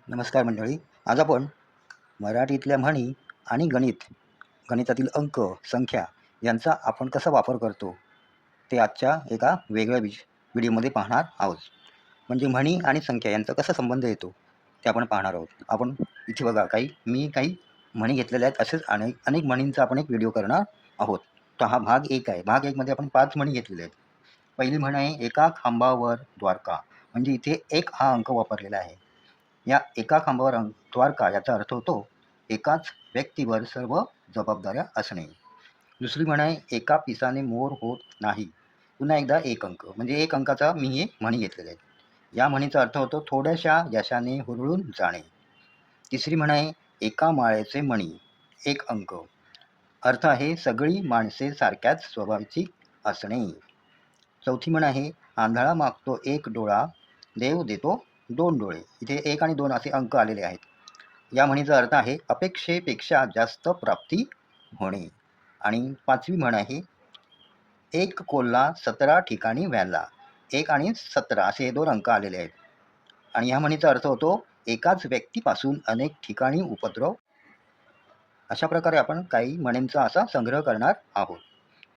नमस्कार मंडळी. आज आपण मराठीतल्या म्हणी आणि गणितातील अंक, संख्या यांचा आपण कसा वापर करतो ते आजच्या एका वेगळ्या व्हिडिओमध्ये पाहणार आहोत. म्हणजे म्हणी आणि संख्या यांचा कसा संबंध येतो ते आपण पाहणार आहोत. आपण इथे बघा मी काही म्हणी घेतलेल्या आहेत. असेच अनेक अनेक म्हणींचा आपण एक व्हिडिओ करणार आहोत. तर हा भाग 1 आहे. भाग 1 मध्ये आपण 5 म्हणी घेतलेल्या आहेत. पहिली म्हण आहे, एका खांबावर द्वारका. म्हणजे इथे 1 हा अंक वापरलेला आहे. या एका खांबावर द्वारका याचा अर्थ होतो एकाच व्यक्तीवर सर्व जबाबदाऱ्या असणे. दुसरी म्हण आहे, एका पिसाने मोर होत नाही. पुन्हा एकदा 1 अंक, म्हणजे 1 अंकाचा मी हे म्हणी घेतलेले आहेत. या म्हणीचा अर्थ होतो थोड्याशा यशाने हुरळून जाणे. तिसरी म्हण आहे, एका माळेचे मणी. 1 अंक. अर्थ आहे सगळी माणसे सारख्याच स्वभावाची असणे. चौथी म्हण आहे, आंधळा मागतो 1 डोळा, देव देतो 2 डोळे. इथे 1 आणि 2 असे अंक आलेले आहेत. या म्हणीचा अर्थ आहे अपेक्षेपेक्षा जास्त प्राप्ती होणे. आणि 5वी म्हण आहे, एक कोल्हा 17 ठिकाणी व्याला. 1 आणि 17 असे 2 अंक आलेले आहेत. आणि या म्हणीचा अर्थ होतो एकाच व्यक्तीपासून अनेक ठिकाणी उपद्रव. अशा प्रकारे आपण काही म्हणींचा असा संग्रह करणार आहोत.